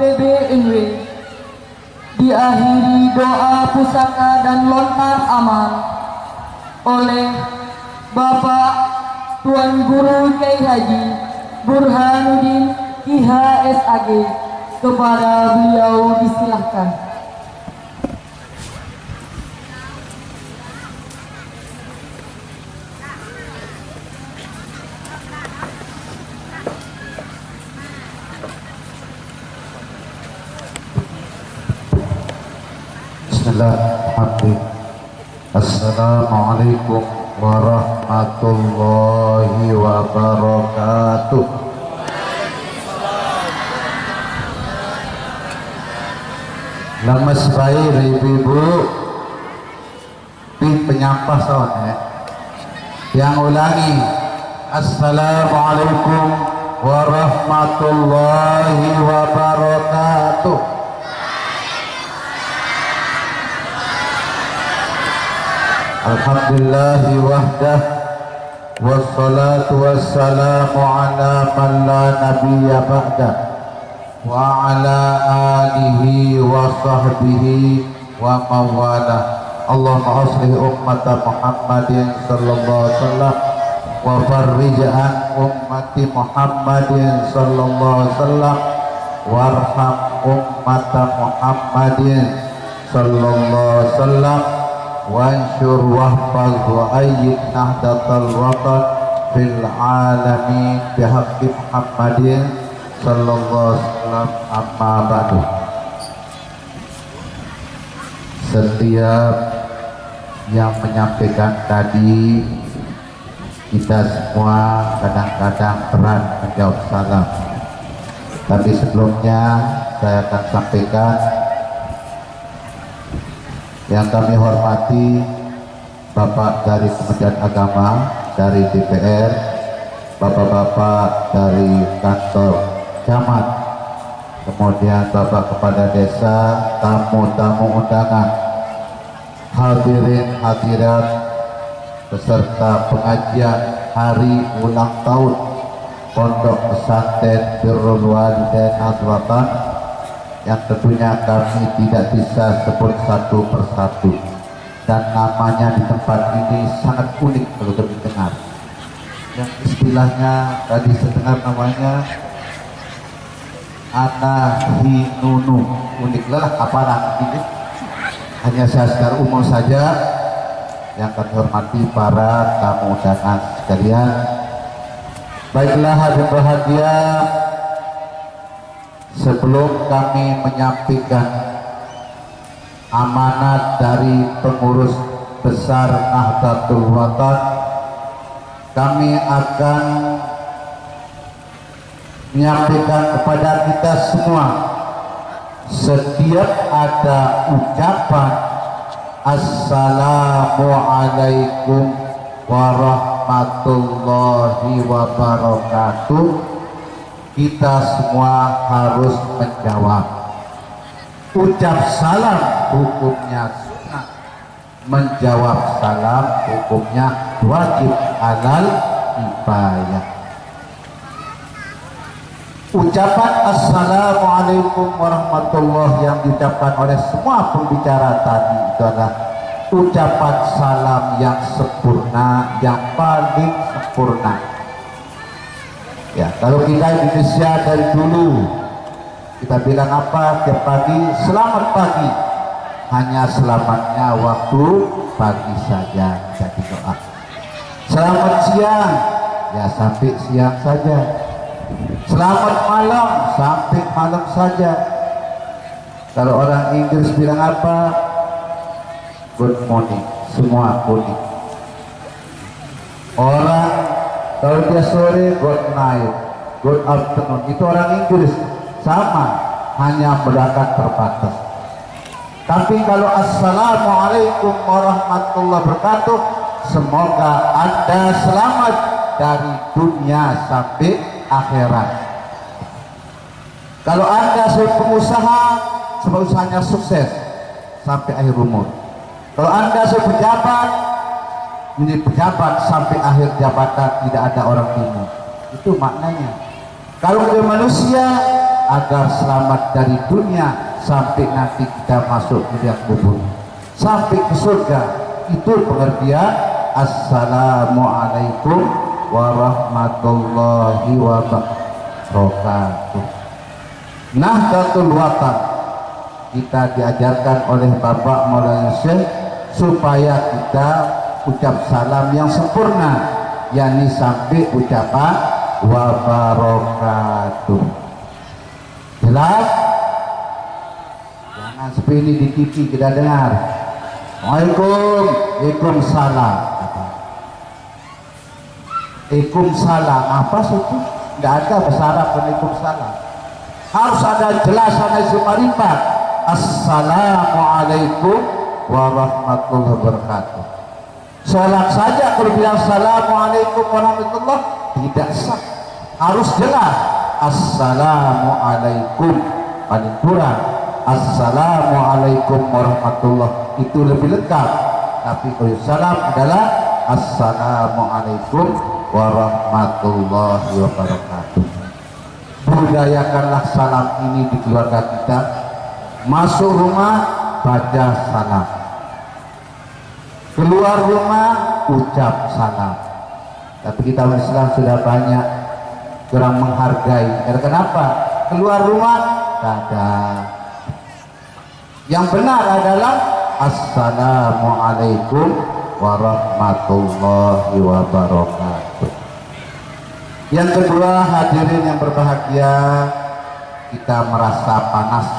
PBNW. Diakhiri doa pusaka dan lontar amal oleh Bapak Tuan Guru Kiai Haji Burhanuddin IHSAG. Kepada beliau disilahkan. Bismillahirrahmanirrahim. Assalamualaikum warahmatullahi wabarakatuh. Lemes baik ibu-ibu penyampah soal yang ulangi. Assalamualaikum warahmatullahi wabarakatuh. Alhamdulillahi wahdah, wassalatu wassalamu ala man la nabiyya ba'dah, wa ala alihi wa sahbihi wa mawala. Allahumma aslih ummata Muhammadin sallallahu alaihi wasallam wa farrij an ummati Muhammadin sallallahu alaihi wasallam warham ummata Muhammadin sallallahu alaihi wasallam wansur wahfaz wa ayyid nahdatal watan fil alamin bihaqqi Muhammadin sallallahu alaihi wasallam. Amma ba'du. Setiap yang menyampaikan tadi, kita semua kadang-kadang berat menjawab salam, tapi sebelumnya saya akan sampaikan yang kami hormati Bapak dari Kementerian Agama, dari DPR, Bapak-bapak dari kantor camat, kemudian Bapak Kepala Desa, tamu-tamu undangan, hadirin hadirat beserta pengajian hari ulang tahun Pondok Pesantren Birrul Walidain Al-Watan yang tentunya kami tidak bisa sebut satu persatu, dan namanya di tempat ini sangat unik kalau didengar. Yang istilahnya tadi sedengar namanya Anahinunu, uniklah apa ini. Hanya saya secara umum saja. Yang kami hormati para tamu undangan sekalian, baiklah hadirin berbahagia. Sebelum kami menyampaikan amanat dari pengurus besar Nahdlatul Watan, kami akan menyampaikan kepada kita semua, setiap ada ucapan Assalamualaikum warahmatullahi wabarakatuh, kita semua harus menjawab. Ucap salam hukumnya sunnah, menjawab salam hukumnya wajib alal kifayah. Ucapan Assalamualaikum warahmatullahi yang diucapkan oleh semua pembicara tadi itu adalah ucapan salam yang sempurna, yang paling sempurna. Ya, kalau kita Indonesia dari dulu kita bilang apa tiap pagi? Selamat pagi. Hanya selamatnya waktu pagi saja jadi doa. Selamat siang, ya sampai siang saja. Selamat malam, sampai malam saja. Kalau orang Inggris bilang apa? Good morning, semua kuning. Orang kalau dia sore, good night, good afternoon, itu orang Inggris sama, hanya belakang terbatas. Tapi kalau Assalamualaikum warahmatullahi wabarakatuh, semoga Anda selamat dari dunia sampai akhirat. Kalau Anda sebagai pengusaha, semoga usahanya sukses sampai akhir umur. Kalau Anda sebagai pejabat, menjadi pejabat sampai akhir jabatan, tidak ada orang bingung. Itu maknanya. Kalau menjadi manusia, agar selamat dari dunia sampai nanti kita masuk ke liang kubur sampai ke surga. Itu pengertian Assalamualaikum warahmatullahi wabarakatuh. Nahdlatul Watan kita diajarkan oleh Bapak Maulana Syekh supaya kita ucap salam yang sempurna, yakni sampai ucapan wabarakatuh. Jelas? Jangan seperti ini di TV kita dengar. Waalaikumsalam. Waalaikumsalam apa sih itu? Tidak ada bahasa Arab Waalaikumsalam. Harus ada jelasan dari Sumarimpat. Assalamualaikum warahmatullahi wabarakatuh. Salat saja kalau bilang Assalamualaikum warahmatullahi tidak sah. Harus jelas Assalamualaikum, paling kurang Assalamualaikum warahmatullahi, itu lebih lengkap. Tapi kalau salam adalah Assalamualaikum warahmatullahi wabarakatuh. Budayakanlah salam ini di keluarga kita. Masuk rumah baca salam, keluar rumah ucap salam. Tapi kita orang Islam sudah banyak kurang menghargai. Kenapa? Keluar rumah ada. Yang benar adalah Assalamualaikum warahmatullahi wabarakatuh. Yang kedua, hadirin yang berbahagia, kita merasa panas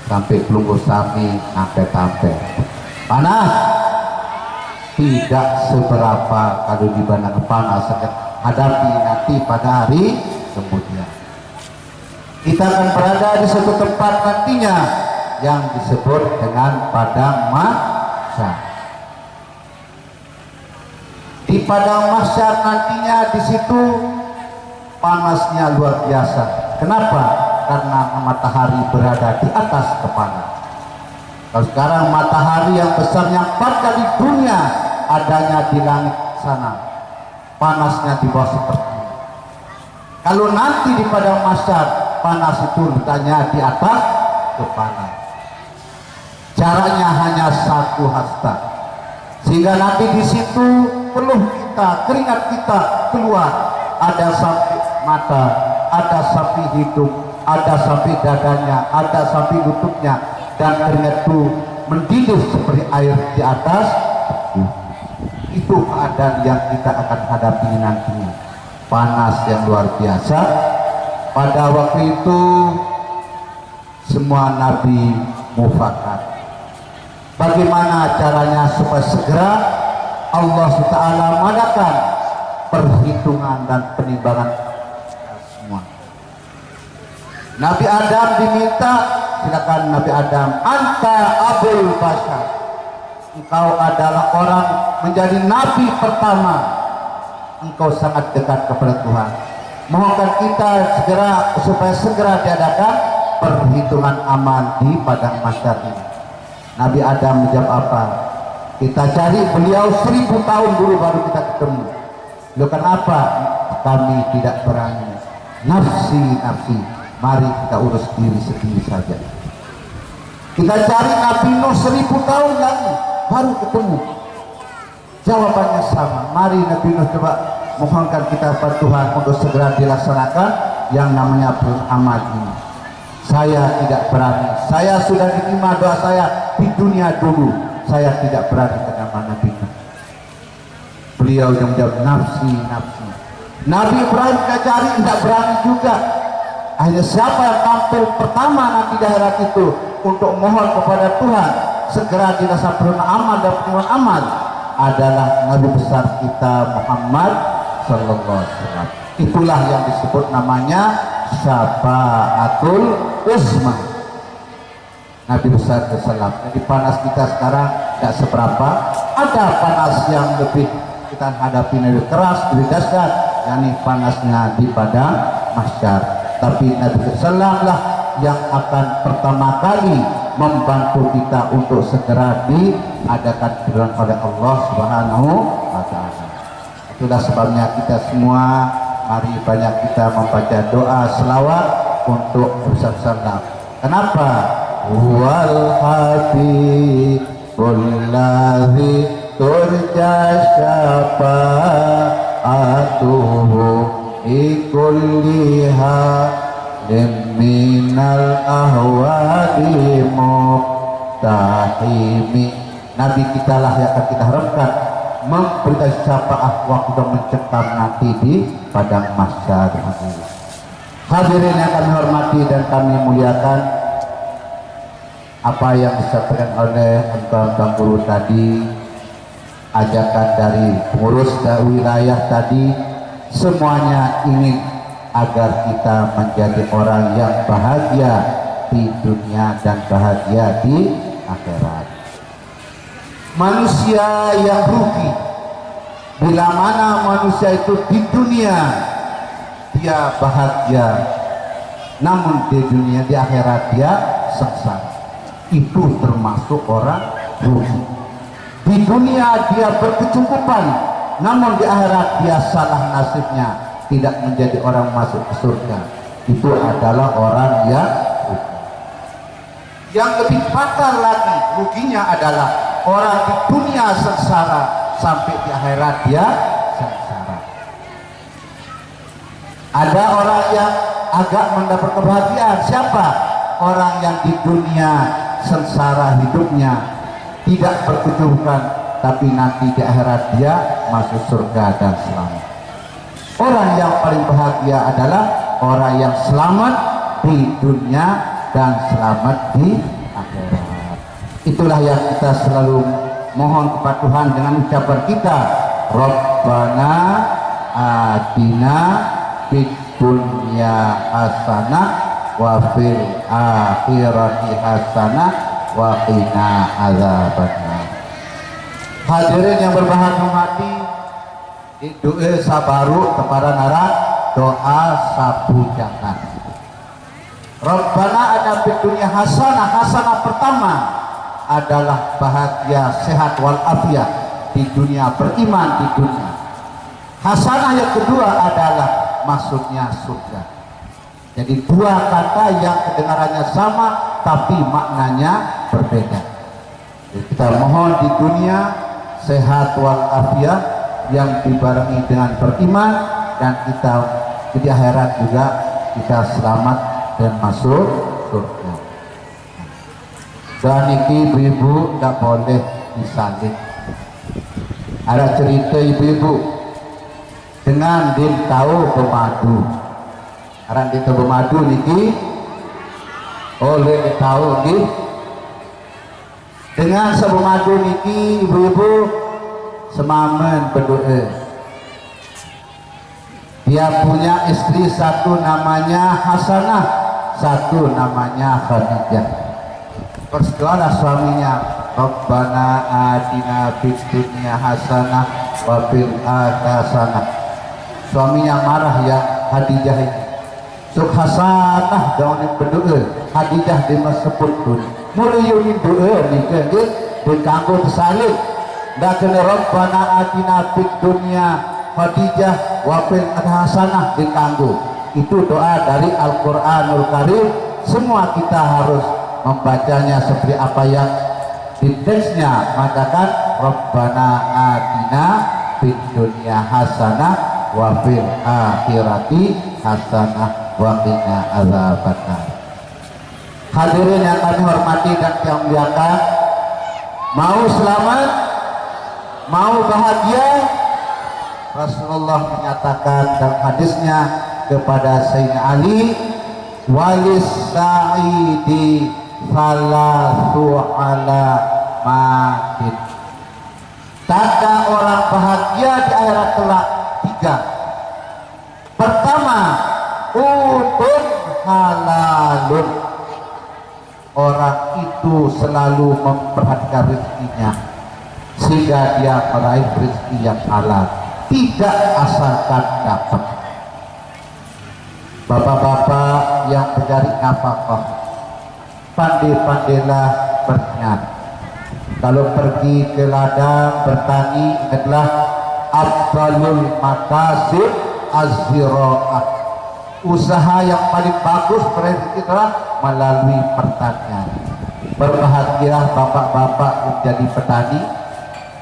sampai pelunggu sami sampai panas. Tidak seberapa kalau dibanding panas hadapi nanti pada hari kemudian. Kita akan berada di suatu tempat nantinya yang disebut dengan padang mahsyar. Di padang mahsyar nantinya di situ panasnya luar biasa. Kenapa? Karena matahari berada di atas kepala. Kalau sekarang matahari yang besar yang 4 kali dunia adanya di langit sana, panasnya di bawah seperti ini. Kalau nanti di padang mahsyar panas itu letaknya di atas kepala. Jaraknya hanya 1 hasta, sehingga nanti di situ peluh kita, keringat kita keluar, ada sampai mata, ada sampai hidung, ada sampai dadanya, ada sampai lututnya, dan keringat itu mendidih seperti air di atas. Itu keadaan yang kita akan hadapi nantinya, panas yang luar biasa. Pada waktu itu semua nabi mufakat. Bagaimana caranya supaya segera Allah SWT mengadakan perhitungan dan penimbangan semua. Nabi Adam diminta, silakan Nabi Adam, anta abul bashar, engkau adalah orang menjadi nabi pertama, engkau sangat dekat kepada Tuhan. Mohonkan kita segera supaya segera diadakan perhitungan amal di padang mahsyar ini. Nabi Adam menjawab apa? Kita cari beliau 1000 tahun dulu baru kita ketemu. Loh, kenapa? Kami tidak berani. Nafsi, mari kita urus diri sendiri saja. Kita cari Nabi Nuh 1000 tahun lagi baru ketemu. Jawabannya sama. Mari Nabi Nuh coba mohonkan kita pada Tuhan untuk segera dilaksanakan yang namanya beramal ini. Saya tidak berani. Saya sudah diterima doa saya di dunia dulu. Saya tidak berani dengan Nabi Nuh. Beliau yang menjawab nafsi. Nabi Ibrahim kita cari tidak berani juga. Akhirnya siapa yang tampil pertama nanti di akhirat itu untuk mohon kepada Tuhan segera dilaksanakan amal dan penimbangan amal adalah Nabi besar kita Muhammad sallallahu alaihi wasallam. Itulah yang disebut namanya syafaatul uzma, Nabi besar kesalam. Jadi panas kita sekarang tidak seberapa. Ada panas yang lebih kita hadapi, lebih keras, lebih dahsyat, yakni panasnya di padang mahsyar. Tapi Nabi kesalam lah yang akan pertama kali membantu kita untuk segera diadakan firman oleh Allah Subhanahu wa Ta'ala. Itulah sebabnya kita semua mari banyak kita membaca doa selawat untuk bersama. Kenapa? Wal habibul ladzi turja syafa'atuhu ikulliha minal ahwali muqtahimi. Nabi kita lah yang akan kita harapkan memberikan syafaat waktu mencekam nanti di padang mahsyar. Hadirin yang kami hormati dan kami muliakan, apa yang disampaikan oleh Tuan Guru tadi, ajakan dari pengurus wilayah tadi, semuanya ingin agar kita menjadi orang yang bahagia di dunia dan bahagia di akhirat. Manusia yang rugi bila mana manusia itu di dunia dia bahagia, namun di dunia, di akhirat dia sengsara. Itu termasuk orang rugi. Di dunia dia berkecukupan, namun di akhirat dia salah nasibnya, tidak menjadi orang masuk ke surga. Itu adalah orang yang rugi. Yang lebih fatal lagi ruginya adalah orang di dunia sengsara, sampai di akhirat dia sengsara. Ada orang yang agak mendapat kebahagiaan. Siapa? Orang yang di dunia sengsara hidupnya, tidak berkecukupan, tapi nanti di akhirat dia masuk surga dan selamat. Orang yang paling bahagia adalah orang yang selamat di dunia dan selamat di akhirat. Itulah yang kita selalu mohon kepada Tuhan dengan ucapan kita, Rabbana atina fid dunya hasanah wa fil akhirati hasanah wa qina azabannar. Hadirin yang berbahagia hati, doa sabaru kepada nara doa sabu jangan. Rabbana ada fid dunya hasanah. Hasanah pertama adalah bahagia, sehat wal afiat di dunia, beriman di dunia. Hasanah yang kedua adalah maksudnya surga. Jadi dua kata yang kedengarannya sama tapi maknanya berbeda. Jadi kita mohon di dunia sehat wal afiat yang dibarengi dengan beriman, dan kita di akhirat juga kita selamat dan masuk surga. Dan ini ibu-ibu tidak boleh disalib. Ada cerita ibu-ibu dengan din tahu pemadu. Arang din tahu pemadu niki oleh tahu niki. Dengan sabu madu niki ibu-ibu semamen berdoa. Dia punya istri, satu namanya Hasanah, satu namanya Khadijah. Berdoalah suaminya, Rabbana atina fid dunya hasanah wa fil akhirati hasanah. Suaminya marah ya Khadijah ini. Suk Hasanah jangan berdoa, Khadijah disebut dulu. Mulai yunin doa nika nggih dikanggo tersalib. Ndak kena Rabbana atina fid dunya Khadijah wa fil hasanah dikanggo. Itu doa dari Al-Qur'anul Karim. Semua kita harus membacanya seperti apa yang di teksnya mengatakan Rabbana atina fid dunya hasanah wa fil akhirati hasanah wa qina azabannar. Hadirin yang kami hormati dan kami muliakan, mau selamat, mau bahagia, Rasulullah menyatakan dalam hadisnya kepada Sayyidina Ali, walis sa'idi salatu ala matin. Tanda orang bahagia di akhirat kelak tiga. Pertama, utun halalun. Orang itu selalu memperhatikan rezekinya sehingga dia meraih rezeki yang halal, tidak asalkan dapat. Bapak-bapak yang mencari nafkah, pandai-pandailah berniat. Kalau pergi ke ladang bertani, ingatlah afdalul makasib az-ziraah. usaha yang paling bagus berarti adalah melalui pertanian. Berbahagialah bapak-bapak yang jadi petani,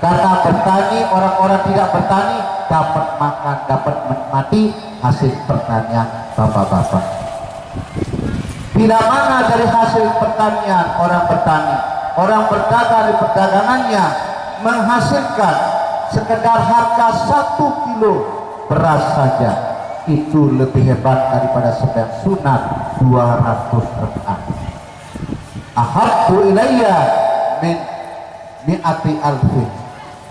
karena bertani, orang-orang tidak bertani dapat makan, dapat menikmati hasil pertanian bapak-bapak. Bila mana dari hasil pertanian orang bertani, orang berdagang di perdagangannya menghasilkan sekedar harga 1 kilo beras saja, itu lebih hebat daripada sembahyang sunat 200 rakaat. Ahabbu ilayya min mi'ati alfin.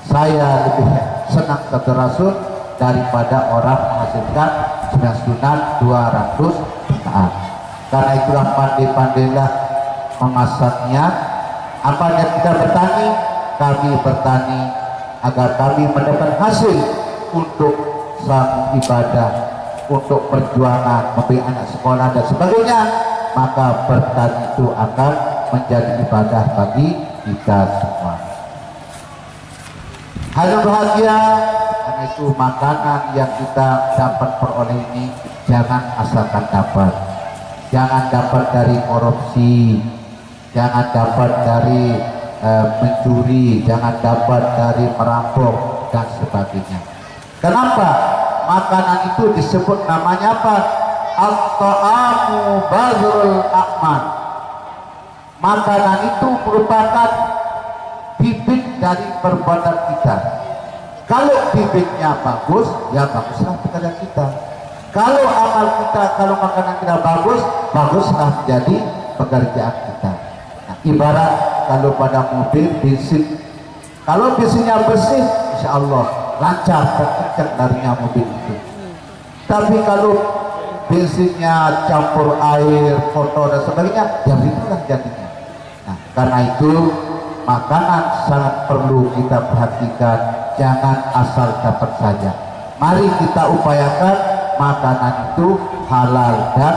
Saya lebih senang kata Rasul daripada orang menghasilkan sembahyang sunat 200 rakaat. Karena itulah pandai-pandailah memasaknya. Apa yang kita bertani, kami bertani agar kami mendapat hasil untuk satu ibadah, untuk perjuangan, memberi anak sekolah dan sebagainya. Maka bertani itu akan menjadi ibadah bagi kita semua. Hal yang bahagia, karena itu makanan yang kita dapat peroleh ini jangan asalkan dapat. Jangan dapat dari korupsi, jangan dapat dari mencuri, jangan dapat dari merampok dan sebagainya. Kenapa? Makanan itu disebut namanya apa? At-ta'amu bazrul a'man. Makanan itu merupakan bibit dari perbuatan kita. Kalau bibitnya bagus, ya baguslah pekerjaan kita. Kalau amal kita, kalau makanan kita bagus, baguslah menjadi pekerjaan kita. Nah, ibarat kalau pada mobil bensin, kalau bensinnya bersih, insya Allah lancar terkencang darinya mobil itu. Tapi kalau bensinnya campur air, kotor dan sebagainya, ya begitulah jadinya. Nah, karena itu makanan sangat perlu kita perhatikan, jangan asal dapat saja. Mari kita upayakan makanan itu halal dan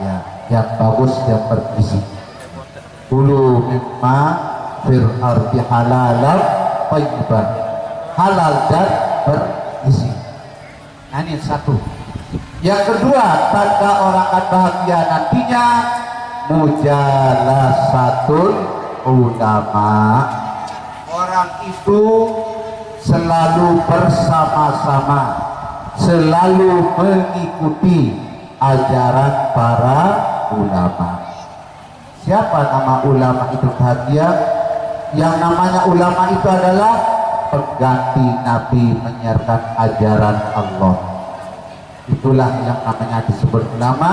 ya yang bagus, yang bergizi. Kulu mimma fil ardi halalan thayyiban. Halal dan bergizi. Nah, ini satu. Yang kedua, tanda orang akan bahagia nantinya mujalasatul ulama. Orang itu selalu bersama-sama, selalu mengikuti ajaran para ulama. Siapa nama ulama itu bahagia? Yang namanya ulama itu adalah pengganti Nabi menyiarkan ajaran Allah. Itulah yang namanya disebut ulama,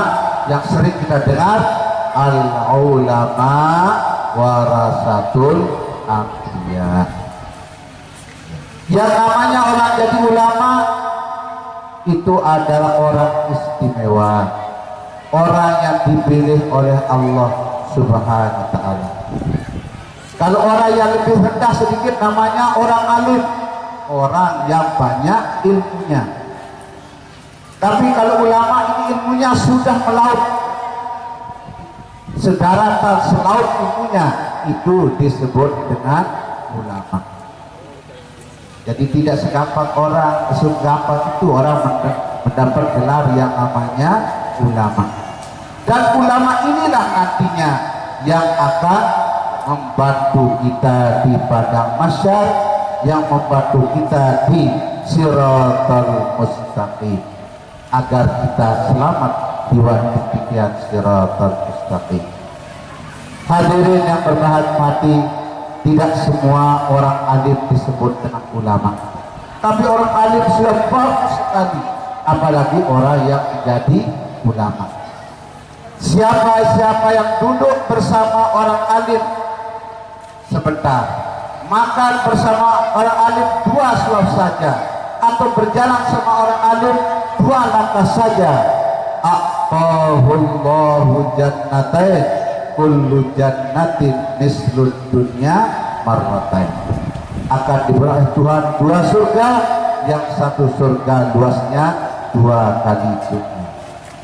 yang sering kita dengar al-ulama warasatul anbiya. Yang namanya orang jadi ulama itu adalah orang istimewa, orang yang dipilih oleh Allah Subhanahu wa ta'ala. Kalau orang yang lebih rendah sedikit namanya orang alim, orang yang banyak ilmunya. Tapi kalau ulama ini ilmunya sudah melaut, sedaratan selaut ilmunya, itu disebut dengan ulama. Jadi tidak segampang itu orang mendapat gelar yang namanya ulama. Dan ulama inilah nantinya yang akan membantu kita di padang mahsyar, yang membantu kita di siratal mustaqim, agar kita selamat di waktu pikiran siratal mustaqim. Hadirin yang berbahagia, tidak semua orang alim disebut dengan ulama, tapi orang alim sudah bagus sekali, apalagi orang yang menjadi ulama. Siapa yang duduk bersama orang alim sebentar, makan bersama orang alim 2 suap saja, atau berjalan sama orang alim 2 langkah saja, aqahullahu jannatain kullu jannatin mislud dunya marratain. Akan diberi Tuhan 2 surga, yang satu surga luasnya 2 kali dunia.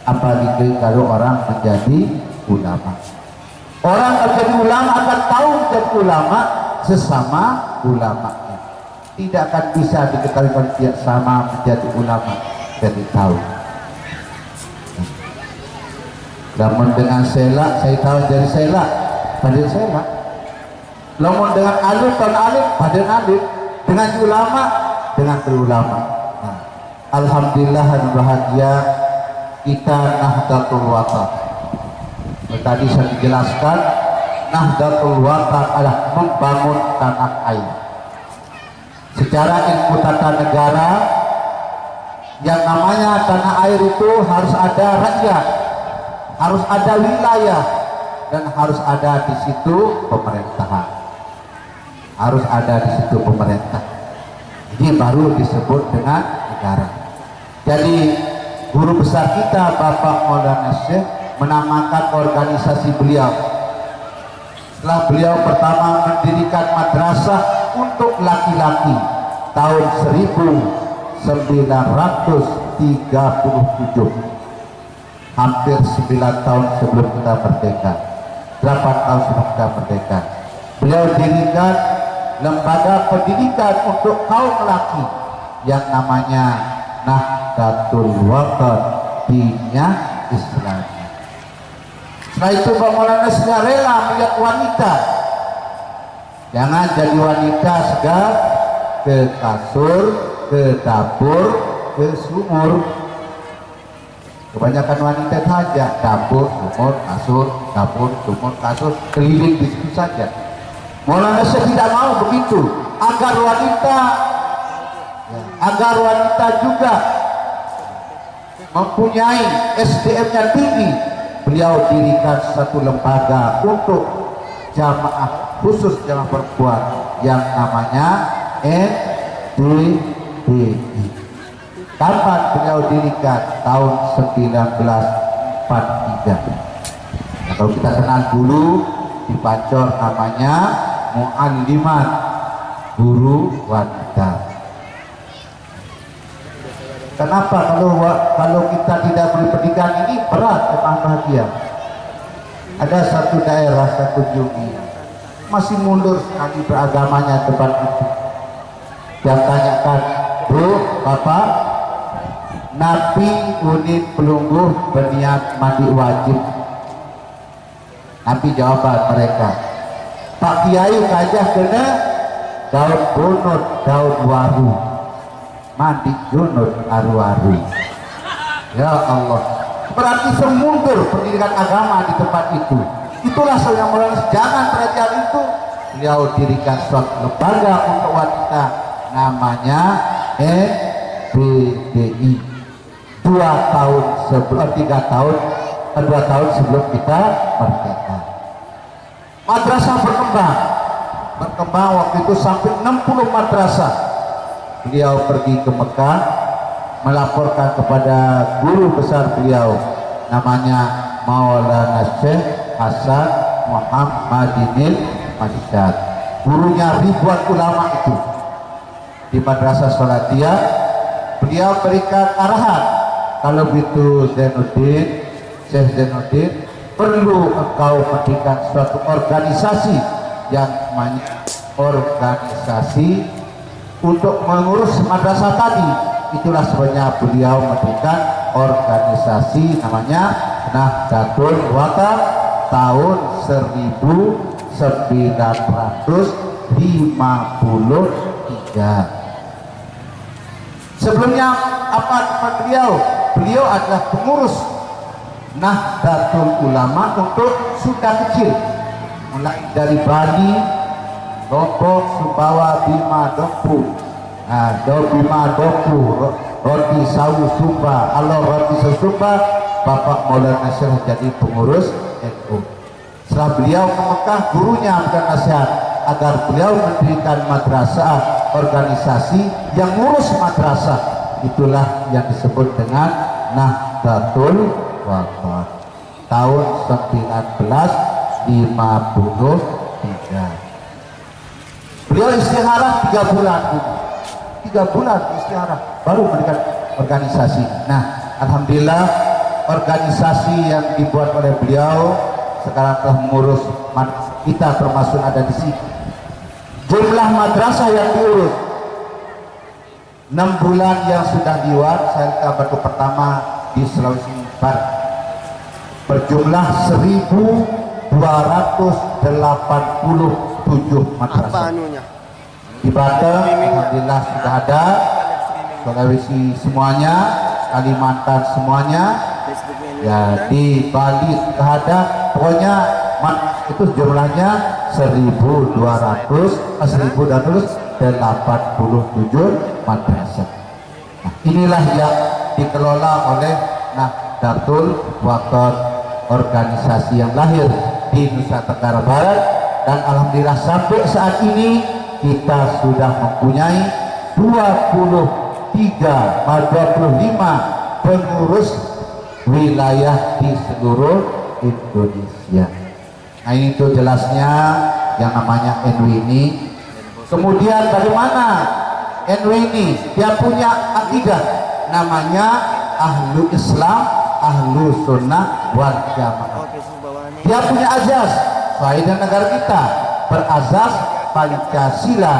Apalagi kalau orang menjadi ulama. Orang menjadi ulama akan tahu menjadi ulama sesama ulamanya. Tidak akan bisa diketahui kalau tidak sama menjadi ulama, jadi tahu. Namun dengan selak, saya tahu dari selak, hadir selak. Namun dengan alif, tahun alif, hadir alif. Dengan ulama, dengan ulama. Nah, alhamdulillah dan bahagia kita Nahdlatul Wathon. Tadi saya dijelaskan, Nahdlatul Wathon adalah membangun tanah air. Secara ilmu tata negara, yang namanya tanah air itu harus ada rakyat, harus ada wilayah, dan harus ada di situ pemerintahan. Harus ada di situ pemerintah. Ini baru disebut dengan negara. Jadi guru besar kita Bapak Maulana Syekh menamakan organisasi beliau. Setelah beliau pertama mendirikan madrasah untuk laki-laki tahun 1937, hampir 9 tahun sebelum kita merdeka, 8 tahun sebelum kita merdeka, beliau dirikan lembaga pendidikan untuk kaum laki yang namanya Nahdlatul Wathon, dinnya Islamiyah. Setelah itu Pak Maulana sudah rela melihat wanita, jangan jadi wanita segar ke kasur, ke dapur, ke sumur. Kebanyakan wanita saja dapur, sumur, kasur, dapur, sumur, kasur, keliling di situ saja. Maulana Syekh tidak mau begitu, agar wanita juga mempunyai SDM yang tinggi. Beliau dirikan satu lembaga untuk jamaah, khusus jamaah perempuan yang namanya NDBI. Kapan beliau dirikan? Tahun 1943. Nah, kalau kita kenal dulu di Pancor namanya Mu'allimat, guru wanita. Kenapa kalau kita tidak beri pendidikan ini berat, memang bahagia. Ada satu daerah, satu jumi masih mundur sekali beragamanya tempat itu. Yang tanyakan, Bro, Bapak, Nabi unit pelungguh berniat mandi wajib. Nabi jawaban mereka, Pak Kiai kajah kena daun bunut, daun waru, mandi junut aru-aru. Ya Allah, berarti semundur pendidikan agama di tempat itu. Itulah yang Maulana, jangan perhatian itu. Beliau dirikan suatu lembaga untuk wanita namanya NBDI. 2 tahun sebelum kita merdeka. Madrasah berkembang waktu itu sampai 60 madrasah. Beliau pergi ke Mekah melaporkan kepada guru besar beliau namanya Maulana Syekh Hasan Muhammadinil Masyad, gurunya ribuan ulama itu di Madrasah Salatiyah. Beliau berikan arahan, kalau begitu Syekh Zainuddin, perlu engkau mendirikan suatu organisasi yang namanya organisasi untuk mengurus madrasah tadi. Itulah sebabnya beliau mendirikan organisasi namanya Nahdlatul Wathon tahun 1953. Sebelumnya apa beliau? Beliau adalah pengurus Nahdlatul Ulama untuk Sunda kecil, mulai dari Bali, Lombok, Sumbawa, Bima, Dompu. Nah, Bima, Dompu, Roti Sawu Sumba, Roti Sumba, Bapak Maulana Syekh jadi pengurus NU. Setelah beliau ke Mekah, gurunya memberikan nasihat agar beliau mendirikan madrasah, organisasi yang ngurus madrasah. Itulah yang disebut dengan Nahdlatul Wathon tahun 1953. Beliau istiharah 3 bulan, 3 bulan istiharah baru mendirikan organisasi. Nah, alhamdulillah organisasi yang dibuat oleh beliau sekarang telah mengurus kita, termasuk ada di sini. Jumlah madrasah yang diurus 6 bulan yang sudah diwar, saya baru pertama di Sulawesi Barat. berjumlah 1.287 madrasah. Di Banten alhamdulillah sudah ada, Sulawesi semuanya, Kalimantan semuanya, ya di Bali sudah ada. Pokoknya itu jumlahnya 1.287 madrasah. Nah, inilah yang dikelola oleh Nahdlatul Wathon, organisasi yang lahir di Nusa Tenggara Barat, dan alhamdulillah sampai saat ini kita sudah mempunyai 25 pengurus wilayah di seluruh Indonesia. Nah, ini tuh jelasnya yang namanya NW ini. Kemudian bagaimana NW ini? Dia punya akidah namanya Ahlu Islam, Ahlu Sunnah wal Jamaah. Dia punya azas sesuai dengan negara kita, berazas Pancasila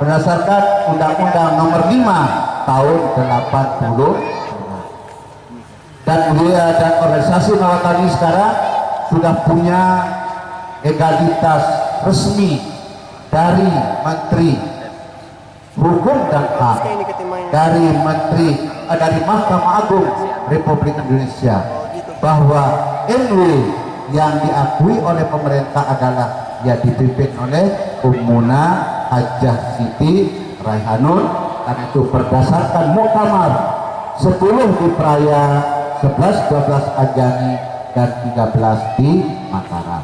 berdasarkan Undang-Undang Nomor 5 Tahun 80. Dan organisasi Nawatani sekarang sudah punya legalitas resmi dari Menteri Hukum dan HAM, dari Mahkamah Agung Republik Indonesia, bahwa NW yang diakui oleh pemerintah adalah dipimpin oleh Ummuna Hajjah Siti Raihanun, dan itu berdasarkan Muktamar 10 di Praia, 11-12 Anjani, dan 13 di Mataram.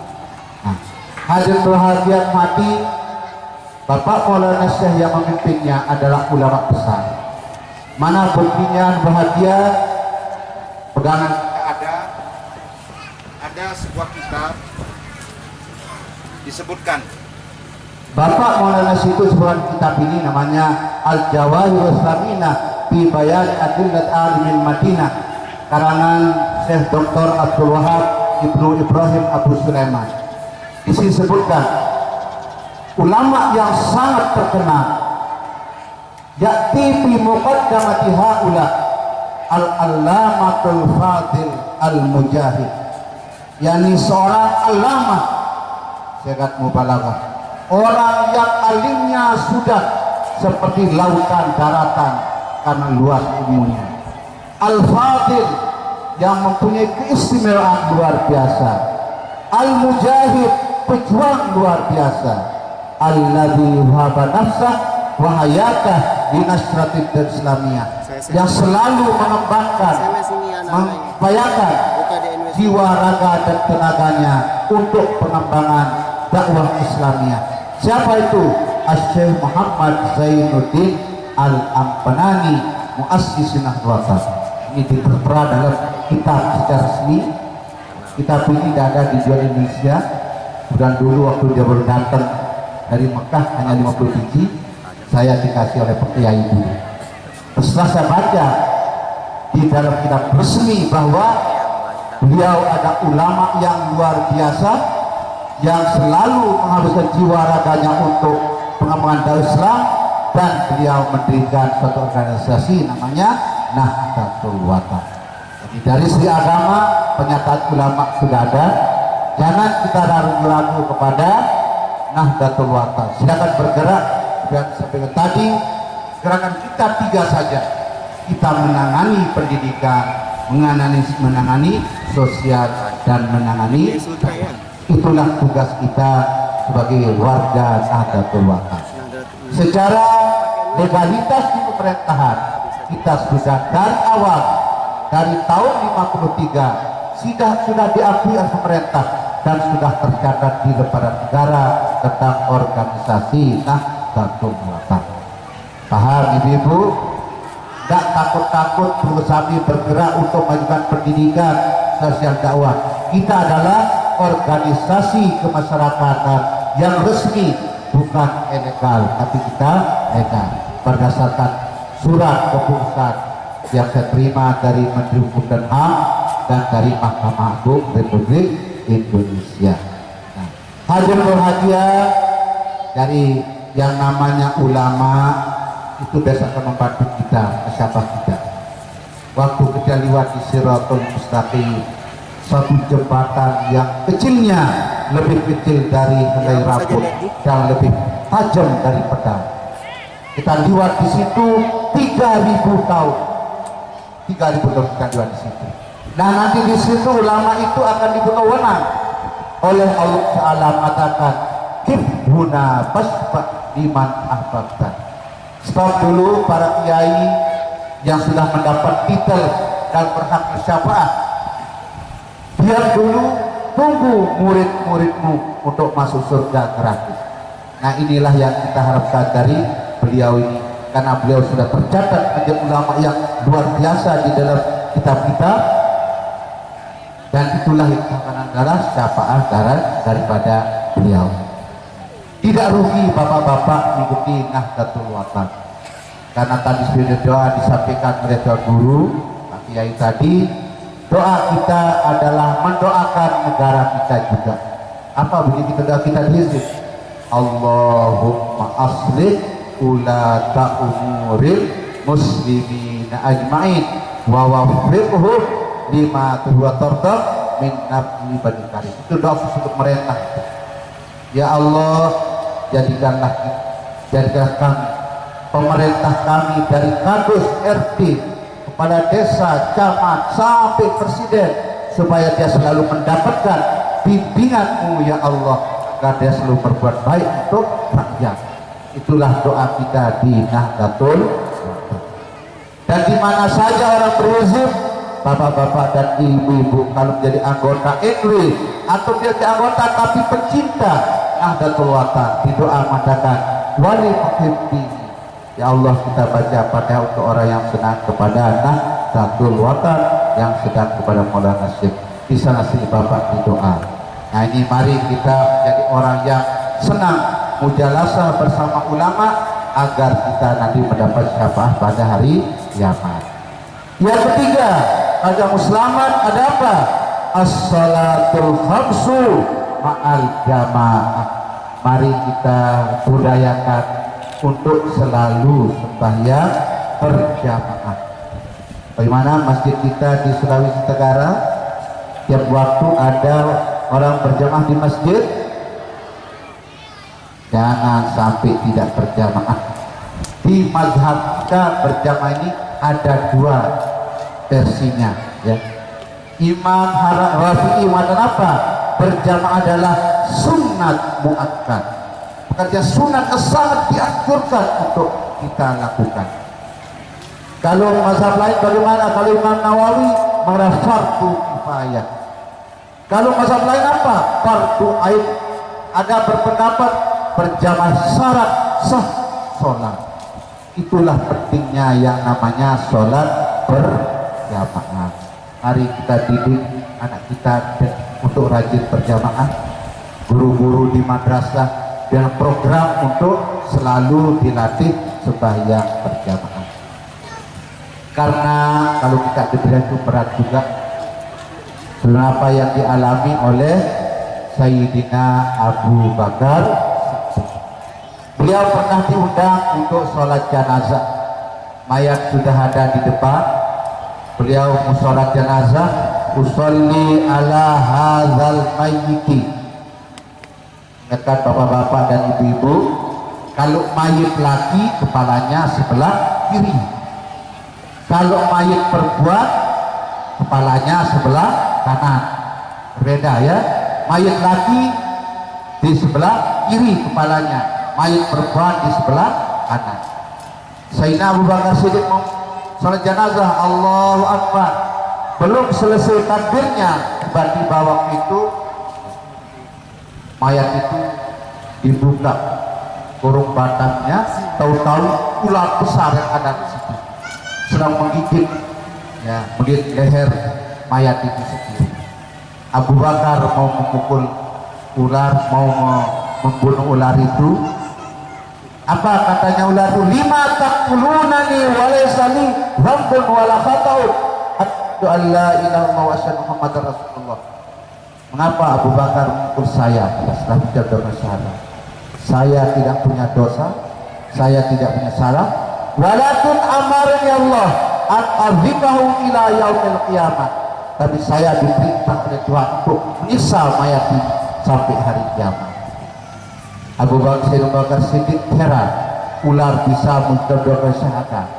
Nah, hadirin berbahagia mati, Bapak Maulana Syekh yang memimpinnya adalah ulama besar. Mana buktinya bahagia? Pegangan kita ada sebuah kitab disebutkan. Bapak Maulana Syekh itu sebuah kitab ini namanya Al-Jawahirus Samina fi Bayan Adillat Alimil Madinah, karangan Syekh Dr. Abdul Wahab Ibnu Ibrahim Abu Sulaiman. Di sini disebutkan ulama yang sangat terkenal, yakti fi muqaddamati haula al-allamatul fadil al-mujahid, yakni seorang allamah segat mubalaghah, orang yang alimnya sudah seperti lautan daratan karena luas ilmunya, al-fadil yang mempunyai keistimewaan luar biasa, al-mujahid pejuang luar biasa, alladzi wahaba nafsah wa hayatah di nasratid Islamiyah, yang selalu mengembangkan, mengupayakan jiwa, raga, dan tenaganya untuk pengembangan dakwah Islamiyah. Siapa itu? Syekh Muhammad Zainuddin Al-Ampanani, muassis Nahdlatul. Ini tertera dalam kitab secara resmi. Kitab ini tidak ada di jual Indonesia. Dan dulu waktu dia baru datang dari Mekah hanya 50 biji, saya dikasih oleh Pak Kiai dulu. Setelah saya baca di dalam kitab resmi bahwa beliau ada ulama yang luar biasa, yang selalu menghabiskan jiwa raganya untuk pengembangan dakwah Islam, dan beliau mendirikan suatu organisasi namanya Nahdlatul Wathon. Jadi dari segi agama pernyataan ulama sudah ada, jangan kita ragu-ragu kepada Nahdlatul Wathon. Silakan bergerak, dan seperti tadi gerakan kita 3 saja. Kita menangani pendidikan, menangani sosial, dan menangani. Itulah tugas kita sebagai warga Nahdlatul Wathon. Secara legalitas di pemerintahan kita sudah dari awal, dari tahun 53 sudah diakui oleh pemerintah dan sudah tercatat di lembaran negara tentang organisasi Nahdlatul Wathon. Paham ibu-ibu? Tidak takut-takut berusaha bergerak untuk memajukan pendidikan, sosial, dakwah. Kita adalah organisasi kemasyarakatan yang resmi, bukan ilegal, tapi kita legal berdasarkan surat keputusan yang saya terima dari Menteri Hukum dan HAM dan dari Mahkamah Agung Republik Indonesia. Nah, hadirin berbahagia, dari yang namanya ulama itu biasa akan membantu kita, siapa kita. Waktu kita kita liwati siratul mustaqim, satu jembatan yang kecilnya lebih kecil dari helai rambut dan lebih tajam dari pedang. Kita liwat di situ 3.000 tahun. 3.000 tahun kita liwat di situ. Nah, nanti di situ ulama itu akan diberi wewenang oleh Allah Ta'ala mengatakan, "Kibhuna fasfa liman ahbabta." Stop dulu para kiai yang sudah mendapat titel dan berhak bersyafaat. Diam dulu, tunggu murid-muridmu untuk masuk surga gratis. Nah, inilah yang kita harapkan dari beliau ini, karena beliau sudah tercatat menjadi ulama yang luar biasa di dalam kitab-kitab, dan itulah yang akan adalah syafaat daripada beliau. Tidak rugi bapak-bapak mengikuti Nahdlatul Wathon, karena tadi sudah doa disampaikan oleh Tuan Guru Pak Kiai tadi. Doa kita adalah mendoakan negara kita juga. Apa bunyi kita doa kita di sini? Allahumma aslih ulata umuril muslimina ajma'in wa waffiqhum lima tarda min nabli bani karim. Itu doa khusus untuk merintah. Ya Allah, jadikanlah kami, pemerintah kami dari kadus RT, kepala desa, camat, sampai presiden, supaya dia selalu mendapatkan bimbingan-Mu ya Allah, agar dia selalu berbuat baik untuk rakyat. Itulah doa kita di Nahdlatul Wathon. Dan di mana saja orang berwudu, bapak-bapak dan ibu-ibu kalau menjadi anggota RW atau dia jadi anggota tapi pencinta Nahdlatul Wathon, di doa mengatakan wali muhibbi. Ya Allah, kita baca Fatihah untuk orang yang senang kepada Nahdlatul Wathon, yang sedang kepada Maulana Syekh. Di sana sini Bapak di doa. Nah, ini mari kita jadi orang yang senang mujalasah bersama ulama agar kita nanti mendapat syafaat pada hari kiamat. Yang ketiga, agama selamat ada apa? As-salatul khamsu ma'al jamaah. Mari kita budayakan untuk selalu sembahyang berjamaah. Bagaimana masjid kita di Sulawesi Tenggara, tiap waktu ada orang berjamaah di masjid. Jangan sampai tidak berjamaah. Di mazhab kita berjamaah ini ada dua versinya, ya. Imam Rafi'i mengatakan apa? Berjamaah adalah sunat muakkad. Pekerja sunat sangat dianjurkan untuk kita lakukan. Kalau mazhab lain bagaimana? Kalau Imam Nawawi mengatakan fardu kifayah. Kalau mazhab lain apa? Fardu ain. Ada berpendapat berjamaah syarat sah sholat. Itulah pentingnya yang namanya sholat berjamaah. Mari kita didik anak kita untuk rajin berjamaah. Guru-guru di madrasah dengan program untuk selalu dilatih sembahyang berjamaah. Karena kalau kita diberikan itu berat juga, apa yang dialami oleh Sayyidina Abu Bakar. Beliau pernah diundang untuk sholat jenazah. Mayat sudah ada di depan. Beliau mau sholat jenazah. Usolli ala hadzal mayyiti. Ingatkan bapak-bapak dan ibu-ibu, kalau mayit laki kepalanya sebelah kiri. Kalau mayit perempuan kepalanya sebelah kanan. Berbeda ya. Mayit laki di sebelah kiri kepalanya, mayit perempuan di sebelah kanan. Sayyidina Abu Bakar Siddiq mau sholat jenazah, Allahu Akbar, belum selesai takbirnya, tiba-tiba waktu itu mayat itu dibuka kurung badannya, tahu-tahu ular besar yang ada di situ sedang menggigit, ya, menggigit leher mayat itu sendiri. Abu Bakar mau memukul ular, mau membunuh ular itu. Apa katanya ular itu? Lima taqulunani wa laysa li dzambun wala khata'un asyhadu an la ilaha illallah wa asyhadu muhammadar rasulullah. Mengapa Abu Bakar memukul saya setelah menjawab syahadat? Saya tidak punya dosa, saya tidak punya salah. Walakin amarni Allah an arzikahu ila yaumil qiyamah. Tapi saya diperintah oleh Tuhan untuk menyiksa mayat ini sampai hari kiamat. Abu Bakar Siddiq heran, ular bisa mendodokan syahadat.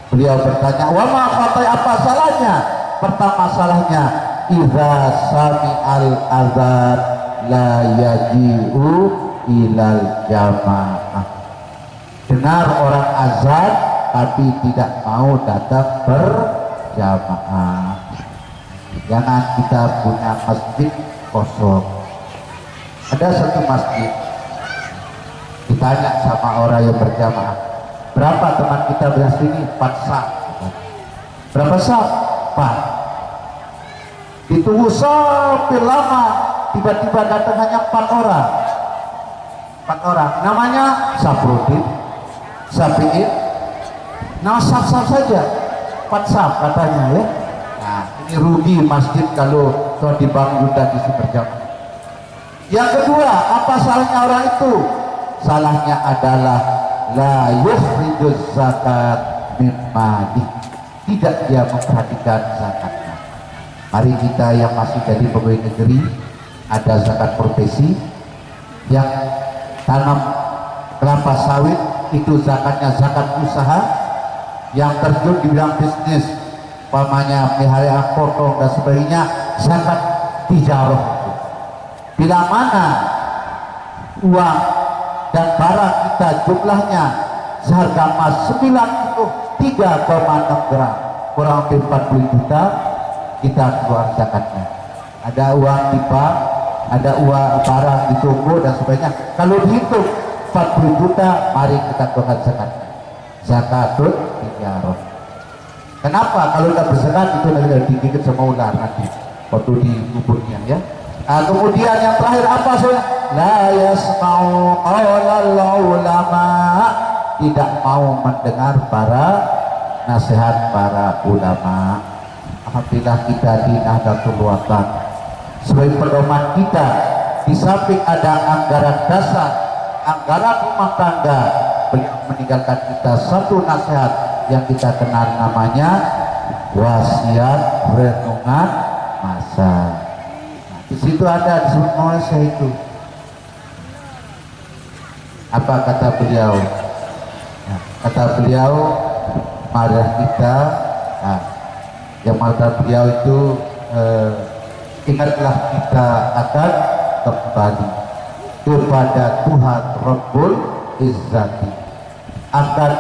Beliau bertanya, wa ma fatai, apa salahnya? Pertama salahnya, idza sami al azan la yaji'u ilal jamaah. Dengar orang azan tapi tidak mau datang berjamaah. Jangan kita punya masjid kosong. Ada satu masjid, ditanya sama orang yang berjamaah, berapa teman kita belas ini? 4 saf. Berapa saf? 4. Ditunggu sampai lama, tiba-tiba datang hanya 4 orang. 4 orang, namanya Safruddin, Safi'in, nama saf-saf saja, 4 saf katanya ya. Nah, ini rugi masjid kalau dibangun dan isi berjamaah. Yang kedua, apa salahnya orang itu? Salahnya adalah la yukhrijuz zakat min mali, tidak dia memperhatikan zakatnya. Mari kita yang masih jadi pegawai negeri, ada zakat profesi, yang tanam kelapa sawit itu zakatnya zakat usaha, yang terjun di bidang bisnis pamannya melihara potong dan sebagainya zakat tijarah. Bila mana uang dan barang kita jumlahnya seharga emas 93,6 gram, kurang lebih 40 juta, kita keluar zakatnya. Ada uang di bank, ada uang barang di toko dan sebagainya, kalau dihitung 40 juta, mari kita keluarkan zakatnya. Zakatut tijarah. Kenapa? Kalau kita berzakat itu nanti digigit sama ular nanti waktu di kuburnya ya. Nah, kemudian yang terakhir apa soalnya? La yasma'u qaulal ulama, tidak mau mendengar para nasihat para ulama. Alhamdulillah kita di Nahdlatul Ulama sebagai pedoman kita, di samping ada anggaran dasar, anggaran rumah tangga, beliau meninggalkan kita satu nasihat yang kita kenal namanya wasiat renungan masa. Di situ ada disebut masa itu. Apa kata beliau? Nah, kata beliau, marah kita. Nah, yang marah beliau itu ingatlah kita akan kembali kepada Tuhan Rabbul Izzati, akan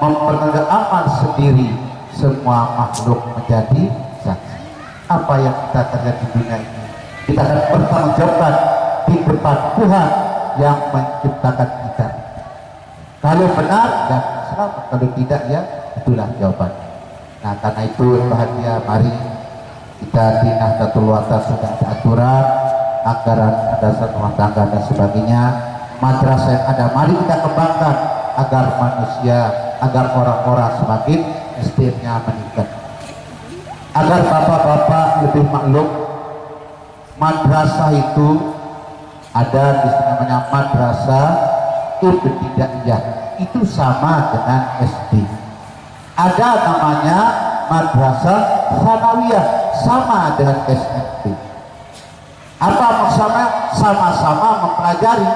memperkenalkan sendiri semua makhluk menjadi saksi. Apa yang kita terjadi di dunia ini, kita akan bertanggungjawabkan di depan Tuhan yang menciptakan kita. Kalau benar dan selamat, kalau tidak ya itulah jawabannya. Nah, karena itu bahagia, mari kita di Nahdlatul Ulama sudah ada aturan, anggaran dasar rumah tangga dan sebagainya, madrasah yang ada, mari kita kembangkan agar manusia, agar orang-orang semakin SDM-nya meningkat, agar bapak-bapak lebih maklum. Madrasah itu ada di namanya madrasah ibtidaiyah, itu sama dengan SD. Ada namanya madrasah tsanawiyah, sama dengan SMP. Apa maksudnya? Sama-sama mempelajari.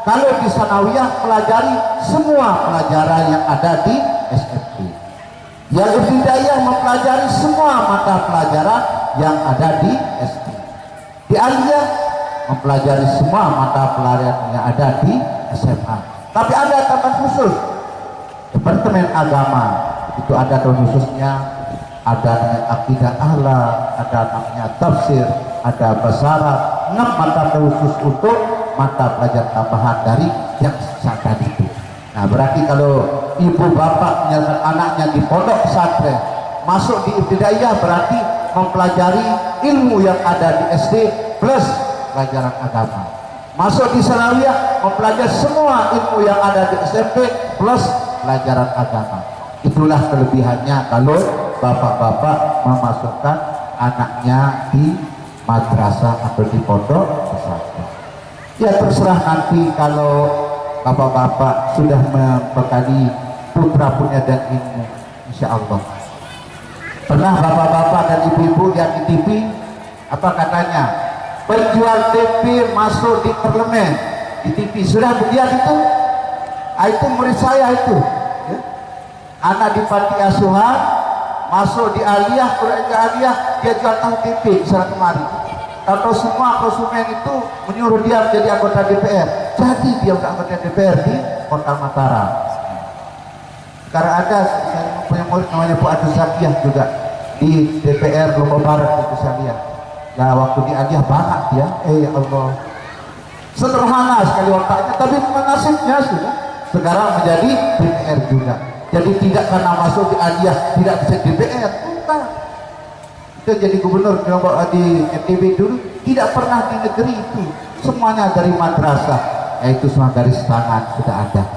Kalau di tsanawiyah pelajari semua pelajaran yang ada di SMP. Yang ibtidaiyah mempelajari semua mata pelajaran yang ada di SD. Di aliyah mempelajari semua mata pelajaran yang ada di SMA. Tapi ada taman khusus, Departemen Agama, itu ada taman khususnya, ada namanya akidah akhlak, ada namanya tafsir, ada bahasa, 6 mata khusus untuk mata pelajaran tambahan dari yang tadi itu. Nah, berarti kalau ibu bapak menyerahkan anaknya di pondok pesantren, masuk di ibtidaiyah, berarti mempelajari ilmu yang ada di SD plus pelajaran agama. Masuk di tsanawiyah, mempelajari semua ilmu yang ada di SMP plus pelajaran agama. Itulah kelebihannya kalau bapak-bapak memasukkan anaknya di madrasah atau di pondok pesantren. Ya terserah nanti kalau bapak-bapak sudah membekali putra punya dan ilmu, insya Allah Pernah bapak-bapak dan ibu-ibu lihat di TV, apa katanya? Penjual tempe masuk di parlemen, di TV. Sudah lihat itu? Itu murid saya itu. Ya. Anak di panti asuhan, masuk di aliyah, dia jual tahu tempe di sana kemari. Tahu semua konsumen itu menyuruh dia menjadi anggota DPR. Jadi dia menjadi anggota DPR di Kota Mataram. Sekarang ada, saya punya murid namanya Bu Adu Zakiyah juga di DPR Lombok Barat itu saya lihat. Nah waktu di aliyah banyak dia, ya Allah. Sederhana sekali otaknya, tapi nasibnya sudah sekarang menjadi DPR juga. Jadi tidak karena masuk di aliyah tidak bisa DPR, bukan. Kita jadi gubernur di NTB dulu tidak pernah di negeri itu, semuanya dari madrasah, yaitu semua garis tangan sudah ada.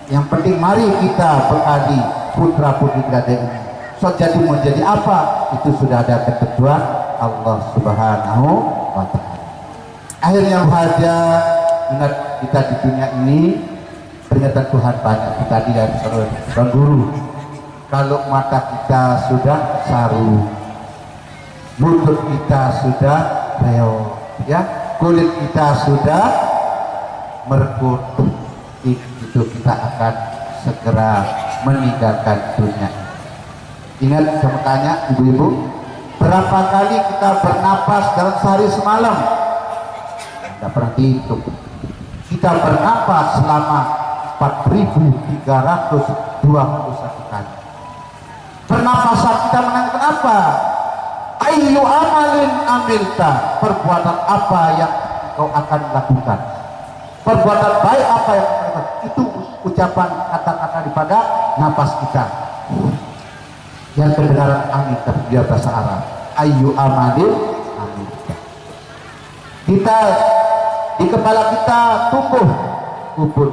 Yang penting mari kita bekali putra putri kita ini. So jadi mau jadi apa? Itu sudah ada ketentuan Allah Subhanahu wa Ta'ala. Akhirnya bahagia ingat kita di dunia ini, peringatan Tuhan banyak. Tadi dari Bang Guru, kalau mata kita sudah saru, lutut kita sudah reog, ya, kulit kita sudah merkut, itu kita akan segera meninggalkan dunia. Ingat, saya tanya ibu-ibu, berapa kali kita bernapas dalam sehari semalam? Tidak pernah dihitung. Kita bernapas selama 4.321 kali. Pernapasan kita menangkan apa? Ayyu amalin amilta, perbuatan apa yang kau akan lakukan, perbuatan baik apa yang kau lakukan. Itu ucapan kata-kata daripada napas kita. Yang kebenaran amin dia bahasa Arab. Ayyu amalin amilta. Kita di kepala kita tumbuh kubur,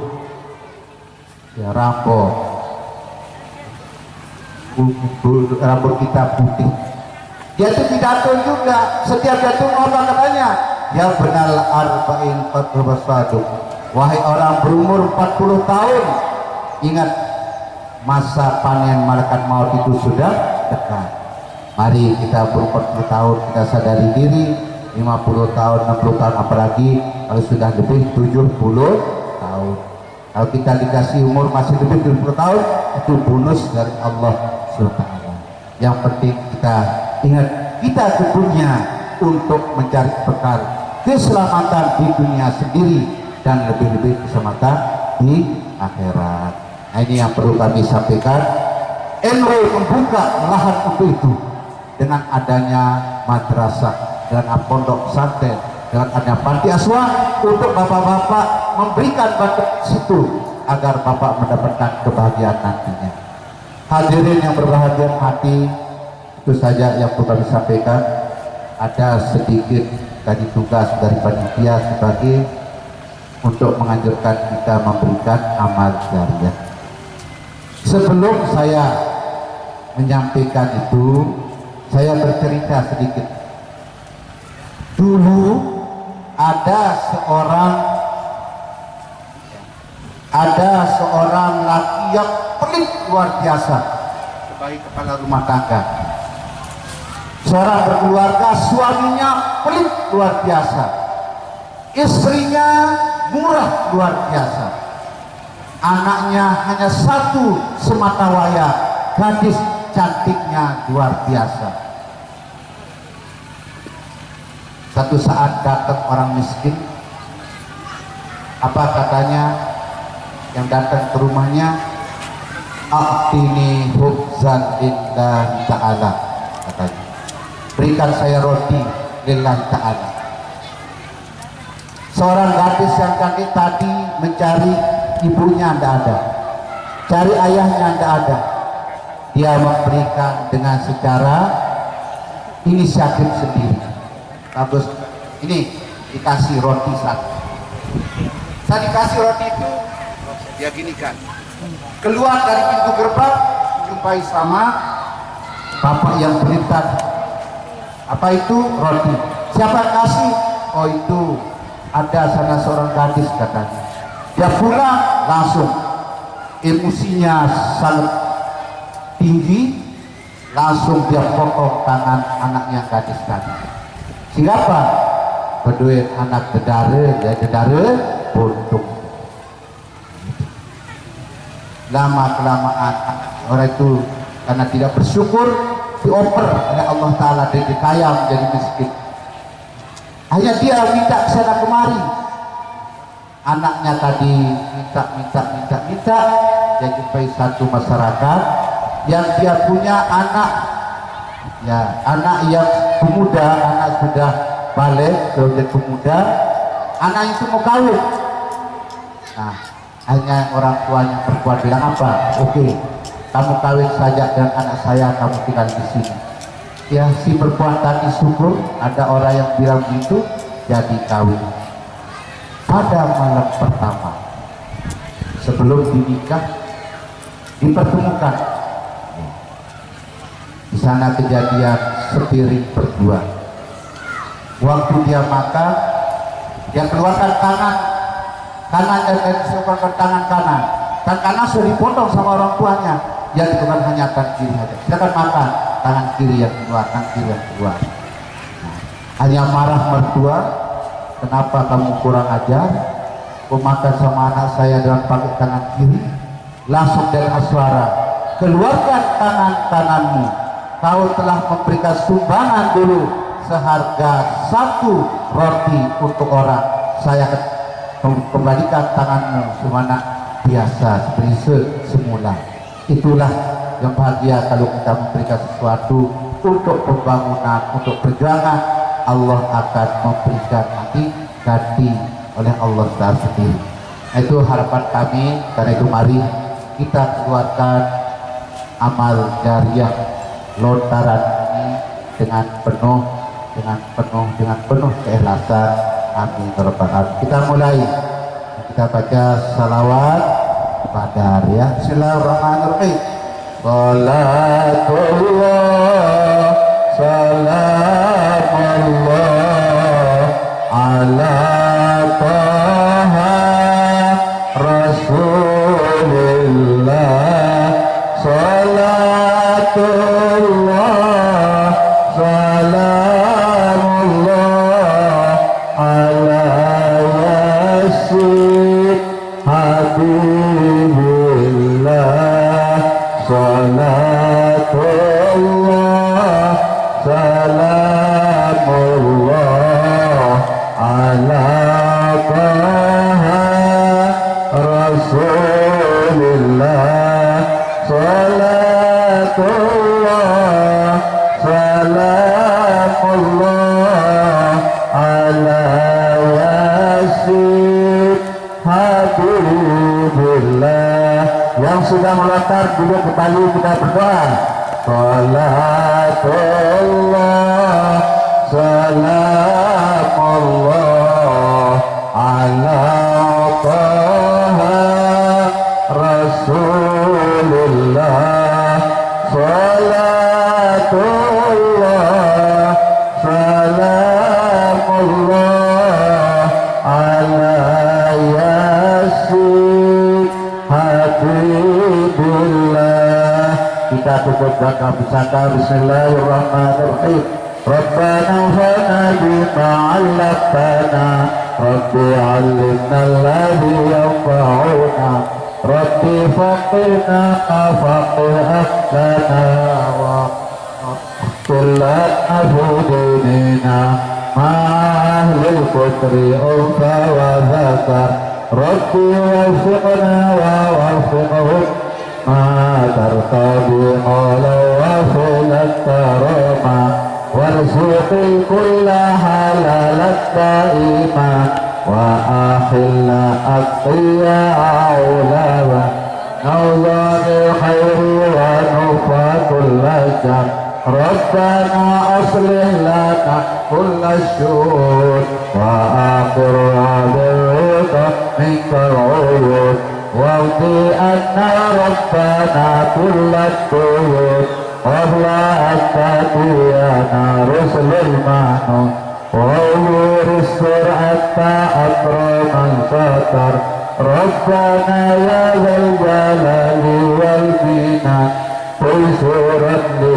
ya, rambut kita putih. Dia itu pidato juga, setiap jatuh apa katanya? Ya benar arba'in fatrubasadu. Wahai orang berumur 40 tahun, ingat masa panen malaikat maut itu sudah dekat. Mari kita berumur 40 tahun kita sadari diri, 50 tahun, 60 tahun, apalagi kalau sudah lebih 70 tahun. Kalau kita dikasih umur masih lebih 70 tahun, itu bonus dari Allah SWT. Yang penting kita ingat, kita ke dunia untuk mencari bekal keselamatan di dunia sendiri dan lebih-lebih keselamatan di akhirat. Nah, ini yang perlu kami sampaikan. NW membuka lahan untuk itu dengan adanya madrasah, dengan pondok pesantren, dengan adanya panti asuhan, untuk bapak-bapak memberikan bantuan situ agar bapak mendapatkan kebahagiaan nantinya. Hadirin yang berbahagia hati, itu saja yang perlu kami sampaikan. Ada sedikit tadi tugas dari panitia sebagai untuk menganjurkan kita memberikan amal jariah. Sebelum saya menyampaikan itu, saya bercerita sedikit. Dulu ada seorang laki yang pelit luar biasa sebagai kepala rumah tangga. Seorang berkeluarga, suaminya pelit luar biasa, istrinya murah luar biasa, anaknya hanya satu sematawayang, gadis cantiknya luar biasa. Satu saat datang orang miskin, apa katanya yang datang ke rumahnya? A'tini hubzan lillahi ta'ala, katanya, berikan saya roti lillahi ta'ala. Seorang gadis yang cantik tadi mencari ibunya, tidak ada, cari ayahnya, tidak ada. Dia memberikan dengan secara inisiatif sendiri. Bagus, ini dikasih roti satu. Saya dikasih roti itu, dia ginikan. Keluar dari pintu gerbang, jumpai sama bapak yang berikan. Apa itu? Roti. Siapa yang kasih? Oh itu ada sana seorang gadis, katanya. Dia pulang langsung emosinya sangat tinggi, langsung dia potong tangan anaknya gadis tadi. Siapa? Kedua anak dedare, ya dedare buntung. Lama kelamaan orang itu karena tidak bersyukur dioper oleh Allah Ta'ala, dia kaya menjadi miskin. Hanya dia minta ke sana kemari, anaknya tadi minta, dia jumpai satu masyarakat yang dia punya anak, ya anak yang pemuda, anak sudah balik, sudah pemuda, anak itu mau kawin. Nah, hanya orang tuanya perempuan bilang apa? Oke, kamu kawin saja dengan anak saya, kamu tinggal di sini. Ya, si perempuan tadi syukur ada orang yang bilang begitu, jadi kawin. Pada malam pertama sebelum dinikah dipertemukan. Di sana kejadian sepiring berdua. Waktu dia makan, dia keluarkan tangan kanan dan keluarkan tangan kanan. Tangan kanan sudah dipotong sama orang tuanya. Yang dikeluarkan hanya tangan kiri saja. Silakan makan, tangan kiri yang keluar, tangan kiri yang keluar. Nah, hanya marah mertua, kenapa kamu kurang ajar? Kau makan sama anak saya dengan pakai tangan kiri. Langsung dengan suara, keluarkan tangan kananmu. Kau telah memberikan sumbangan dulu seharga 1 roti untuk orang. Saya kembalikan tanganmu semana biasa seperti semula. Itulah yang bahagia kalau kita memberikan sesuatu untuk pembangunan, untuk perjuangan. Allah akan memberikan nanti ganti oleh Allah sendiri. Itu harapan kami. Karena itu mari kita keluarkan amal jariah lontaran ini dengan penuh keikhlasan. Amin ya rabbal alamin. Kita mulai, kita baca salawat pada ya. Bismillahirrahmanirrahim. Salatullah salamullah ala taha rasulillah. Salatullah salamullah ala yasin habibillah. Salatullah salamullah ala taha rasulillah. Salatullah salamullah ala yasin habibillah. Yang sudah melontar duduk kembali, kita berdoa. Salatullah salamullah ala taha rasulillah. Salatullah salamullah ala yasin habibillah. Kita tutup dengan bersama bismillahirrahmanirrahim. Rabbana fana bima 'allamtana, Rabbi 'allimna alladhi yanfa'una, Rabbi faqina faqih ahlana wa kullan abudina ma'ahlil kutri unfa wa zakar. Rabbi wafiqna wa wafiqhum ma tartabi ala wa filat tarama warzuqi kulla halalat daima wa akhilna aqtiya awlawa nawzani khairu wa nufa kulla jam. Rabbana aslih lana kulla syur wa akhirna birrida minkal uyud wa'ti anna rabbana kulla tuyud qabla at-tatiyana rusulul manun وأمور السرعة أكرما سطر. ربنا يا ذا الجلال والمنان انصرني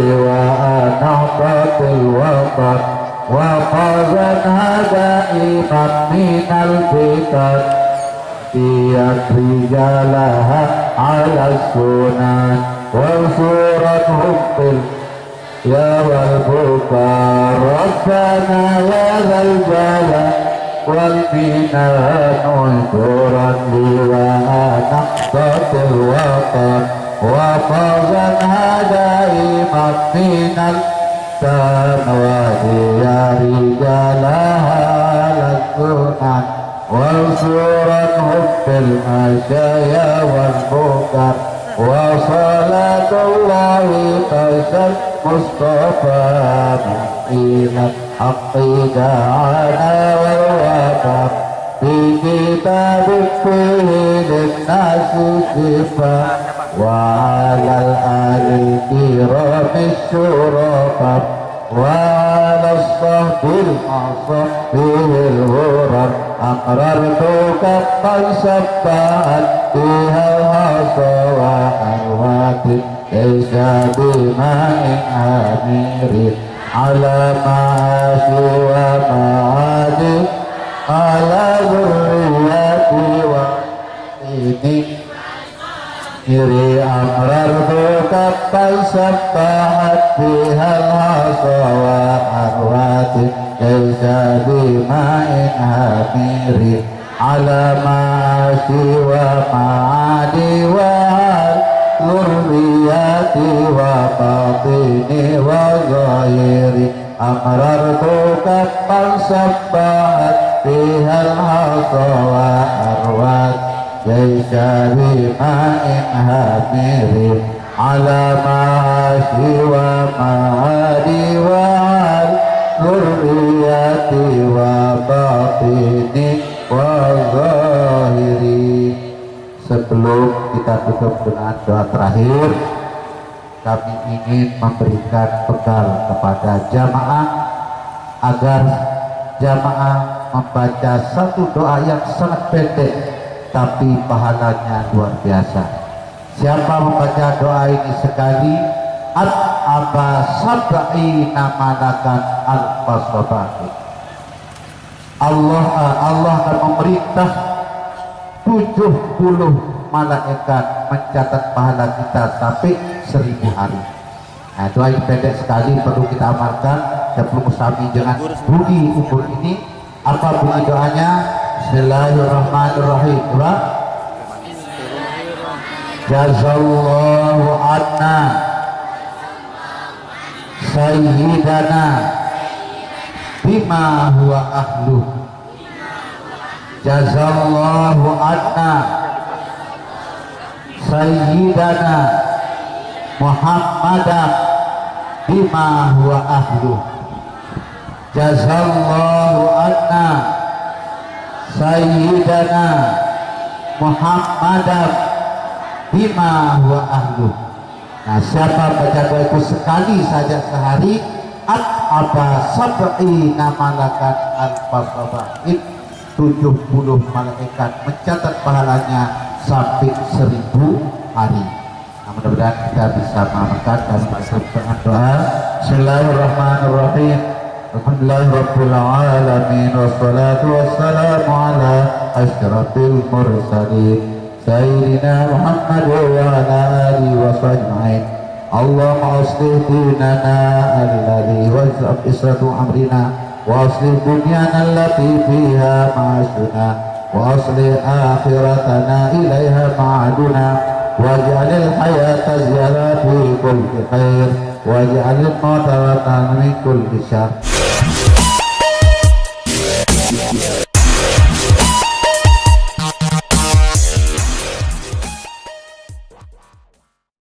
هذا إمام من الفتن ديت رجالها على السنن وانصرتهم يا والبكاء ربنا يا ذا الجلال والبناء انشرا لونقطة الوطن وفوزا هدائما من التن وهي رجالها للسنن وانصرنهم بالمشايا والبكر وصلاة الله قيس المصطفى مقيم الحق دعانا والوفا في كتاب فيه للناس شفاء وعلى الآل الكرام الشرفاء وعلى الصهد المعصم فيه الغرر أقررتك قد سبحت فيها الحصى وأروات ليس بماء أمير على معاشي ومعادي على ذرياتي وإني إري أقررتك قد سبحت فيها الحصى وأروات ليس بماء أمير على معاشي ومعادي وعلى ذرياتي وباطني وظاهري أقررتك من سبحت فيها الحصى وأروات ليس بماء هامر على معاشي ومعادي وعلى ذرياتي وباطني وظاهري. Sebelum kita tutup dengan doa terakhir, kami ingin memberikan bekal kepada jamaah agar jamaah membaca satu doa yang sangat pendek tapi pahalanya luar biasa. Siapa membaca doa ini sekali, aba sab'i namalakan al-fasabati, Allah akan memerintah 70 malaikat mencatat pahala kita sampai 1000 hari. Nah, doa ini pendek sekali, perlu kita amalkan. Sebelum kami jangan bunyi umur ini. Apa bunyi doanya? Bismillahirrahmanirrahim. Jazallahu anna sayyidana bima huwa ahluh. Jazallahu anna sayyidana Muhammadan bima huwa ahluh. Jazallahu anna sayyidana Muhammadan bima huwa ahluh. Nah, siapa baca doa itu sekali saja sehari, apa sab'i namalakan al-fasaba'in, 70 malaikat mencatat pahalanya sampai 1000 hari. Nah, mudah-mudahan kita bisa mengamalkan dan masuk dengan doa. Bismillahirrahmanirrahim. Alhamdulillahirabbil alamin wassalatu wassalamu ala asyrafil mursalin sayyidina Muhammad wa ala alihi wasajma'in. Allahumma aslih dinana alladhi wajab isratu amrina وأصلح دنيانا التي فيها معاشنا وأصلح آخرتنا إليها معادنا واجعل الحياة زيادة في كل خير واجعل الموت راحة من كل شر.